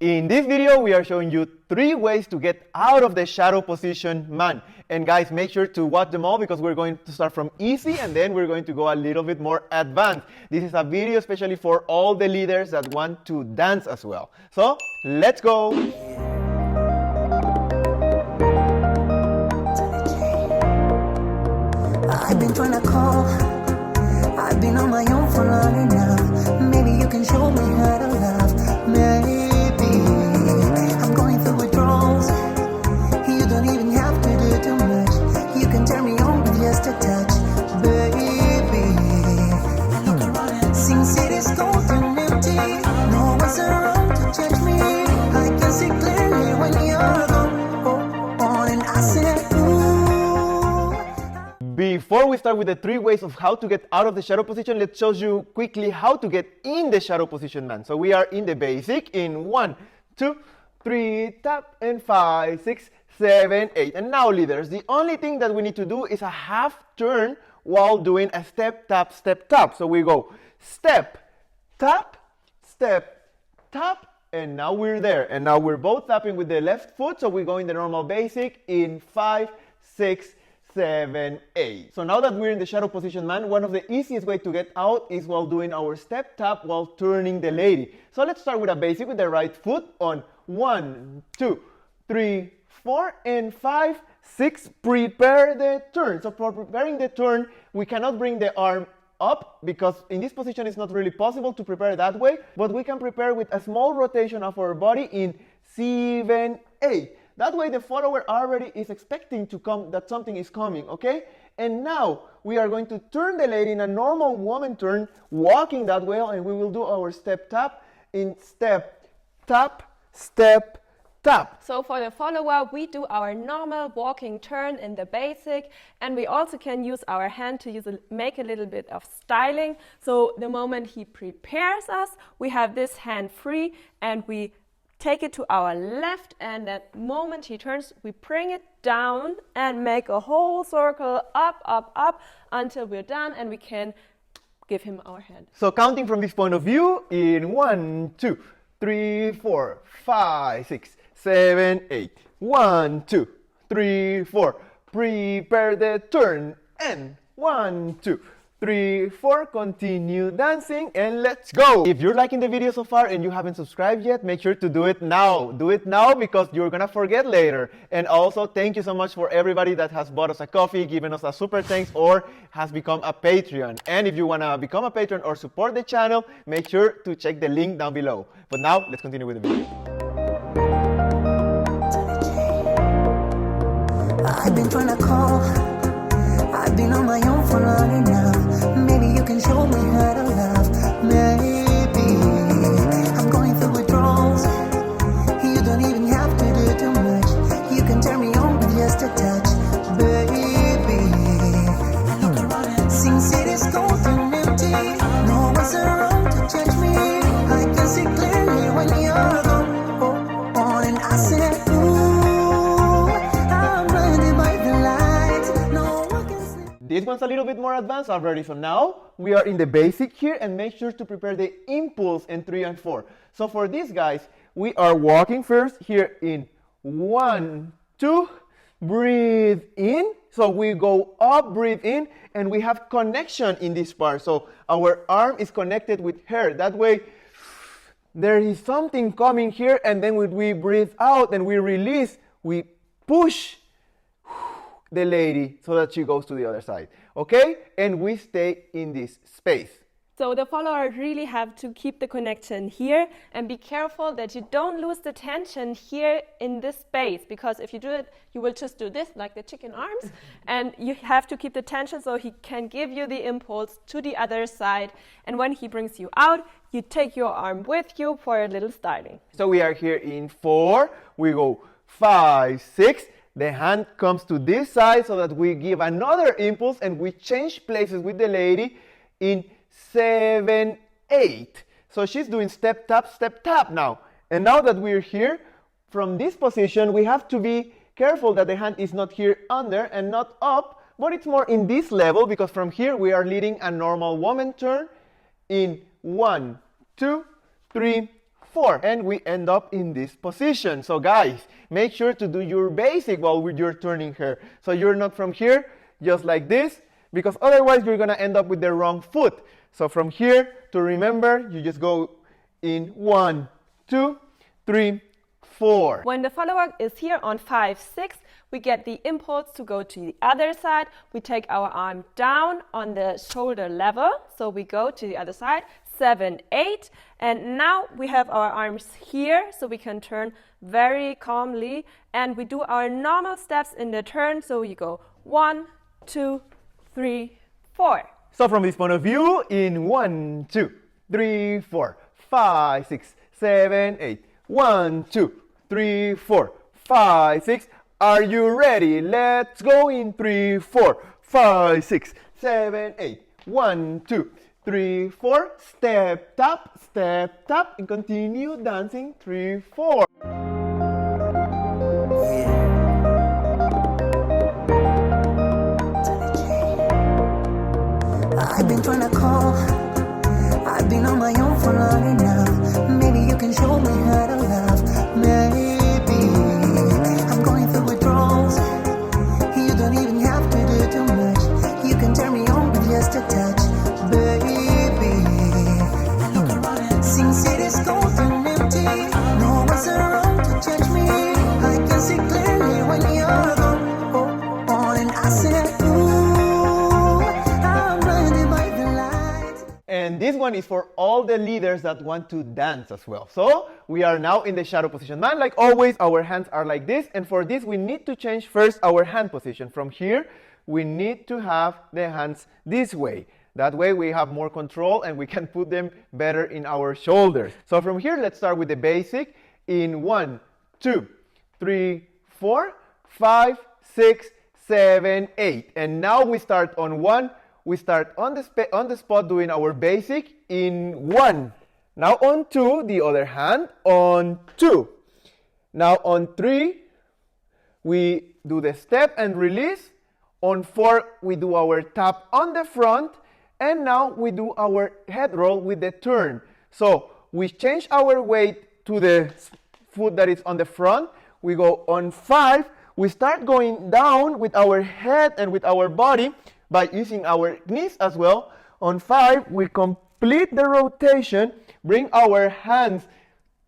In this video, we are showing you 3 ways to get out of the shadow position man. And guys, make sure to watch them all because we're going to start from easy and then we're going to go a little bit more advanced. This is a video especially for all the leaders that want to dance as well. So, let's go! I've been trying to call, I've been on my own for long enough. Maybe you can show me how to love. Maybe I'm going through withdrawals. You don't even have to do too much. You can turn me on with just a touch, baby. Since it is cold and empty, no one's around to judge me. I can see clearly when you're gone, and I said, Before we start with the 3 ways of how to get out of the shadow position, let's show you quickly how to get in the shadow position man. So we are in the basic in 1, 2, 3, tap, and 5, 6, 7, 8. And now leaders, the only thing that we need to do is a half turn while doing a step, tap, step, tap. So we go step, tap, and now we're there. And now we're both tapping with the left foot, so we go in the normal basic in 5, 6, 7, 8. So now that we're in the shadow position man, one of the easiest way to get out is while doing our step tap while turning the lady. So let's start with a basic with the right foot on 1, 2, 3, 4, and 5, 6. Prepare the turn. So for preparing the turn, we cannot bring the arm up because in this position it's not really possible to prepare that way, but we can prepare with a small rotation of our body in 7, 8. That way the follower already is expecting to come, that something is coming, okay? And now we are going to turn the lady in a normal woman turn, walking that way, and we will do our step tap in step, tap, step, tap. So for the follower, we do our normal walking turn in the basic, and we also can use our hand to make a little bit of styling. So the moment he prepares us, we have this hand free, and we take it to our left, and that moment he turns, we bring it down and make a whole circle up until we're done, and we can give him our hand. So counting from this point of view in 1, 2, 3, 4, 5, 6, 7, 8. 1, 2, 3, 4. Prepare the turn and 1, 2, 3, 4, continue dancing and let's go! If you're liking the video so far and you haven't subscribed yet, make sure to do it now. Do it now because you're gonna forget later. And also, thank you so much for everybody that has bought us a coffee, given us a super thanks, or has become a Patreon. And if you wanna become a patron or support the channel, make sure to check the link down below. But now, let's continue with the video. I've been trying to call, I've been on my own for long enough. Maybe you can show me how to love. Maybe I'm going through withdrawals. You don't even have to do too much. You can turn me on with just a touch, baby. Since it is cold and empty, no one's around to judge me. I can see clearly when you're gone, and I said, This one's a little bit more advanced already, so now we are in the basic here and make sure to prepare the impulse in 3 and 4. So for these guys, we are walking first here in 1, 2, breathe in. So we go up, breathe in, and we have connection in this part. So our arm is connected with her. That way, there is something coming here, and then when we breathe out and we release, we push the lady so that she goes to the other side, okay? And we stay in this space. So the follower really have to keep the connection here and be careful that you don't lose the tension here in this space, because if you do it, you will just do this like the chicken arms, and you have to keep the tension so he can give you the impulse to the other side. And when he brings you out, you take your arm with you for a little styling. So we are here in 4, we go 5, 6, the hand comes to this side so that we give another impulse and we change places with the lady in 7, 8. So she's doing step tap now. And now that we're here, from this position, we have to be careful that the hand is not here under and not up, but it's more in this level, because from here we are leading a normal woman turn in 1, 2, 3, 4. And we end up in this position. So guys, make sure to do your basic while you're turning her. So you're not from here, just like this, because otherwise you're gonna end up with the wrong foot. So from here, to remember, you just go in 1, 2, 3, 4. When the follower is here on 5, 6, we get the impulse to go to the other side. We take our arm down on the shoulder level, so we go to the other side. 7, 8, and now we have our arms here, so we can turn very calmly, and we do our normal steps in the turn. So you go 1, 2, 3, 4. So from this point of view, in 1, 2, 3, 4, 5, 6, 7, 8. 1, 2, 3, 4, 5, 6. Are you ready? Let's go in 3, 4, 5, 6, 7, 8. 1, 2, 3, 4. Step, tap, and continue dancing. 3, 4. I've been trying to call. I've been on my own for long enough. Maybe you can show me how to love. Maybe I'm going through withdrawals. You don't even have to do too much. You can turn me on with just a touch, baby. I look around and since it is cold and empty, no one's around to judge me. I can see clearly when you're gone, and I said, ooh, I'm blinded by the lights. And this one is for all the leaders that want to dance as well. So we are now in the shadow position man. Like always, our hands are like this. And for this, we need to change first our hand position. From here, we need to have the hands this way. That way we have more control and we can put them better in our shoulders. So from here, let's start with the basic in 1, 2, 3, 4, 5, 6, 7, 8. And now we start on 1. We start on the spot doing our basic in 1. Now on 2, the other hand, on 2. Now on 3, we do the step and release. On 4, we do our tap on the front. And now we do our head roll with the turn. So we change our weight to the foot that is on the front. We go on 5. We start going down with our head and with our body by using our knees as well. On 5, we complete the rotation, bring our hands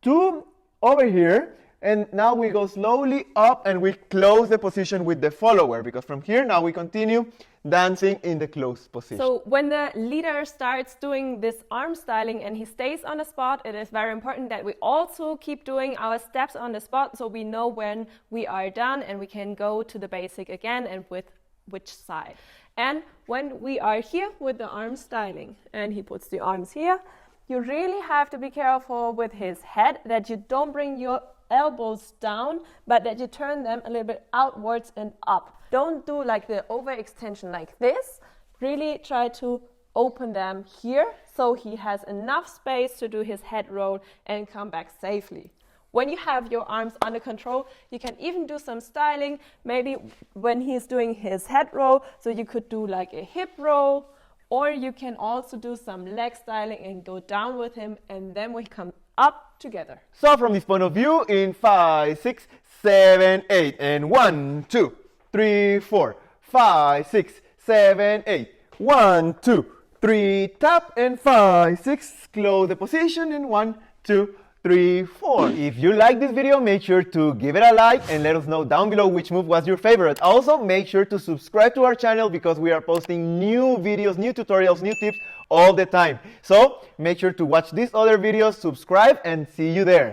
to over here, and now we go slowly up and we close the position with the follower, because from here now we continue dancing in the closed position. So when the leader starts doing this arm styling and he stays on the spot, it is very important that we also keep doing our steps on the spot, so we know when we are done and we can go to the basic again and with which side. And when we are here with the arm styling and he puts the arms here, you really have to be careful with his head that you don't bring your elbows down, but that you turn them a little bit outwards and up. Don't do like the overextension like this. Really try to open them here so he has enough space to do his head roll and come back safely. When you have your arms under control, you can even do some styling, maybe when he's doing his head roll, so you could do like a hip roll, or you can also do some leg styling and go down with him, and then we come up together. So from this point of view, in 5, 6, 7, 8, and 1, 2, 3, 4, 5, 6, 7, 8. 1, 2, 3, tap, and 5, 6, close the position, and 1, 2, 3, 4. If you like this video, make sure to give it a like and let us know down below which move was your favorite. Also, make sure to subscribe to our channel because we are posting new videos, new tutorials, new tips all the time. So make sure to watch these other videos, subscribe, and see you there.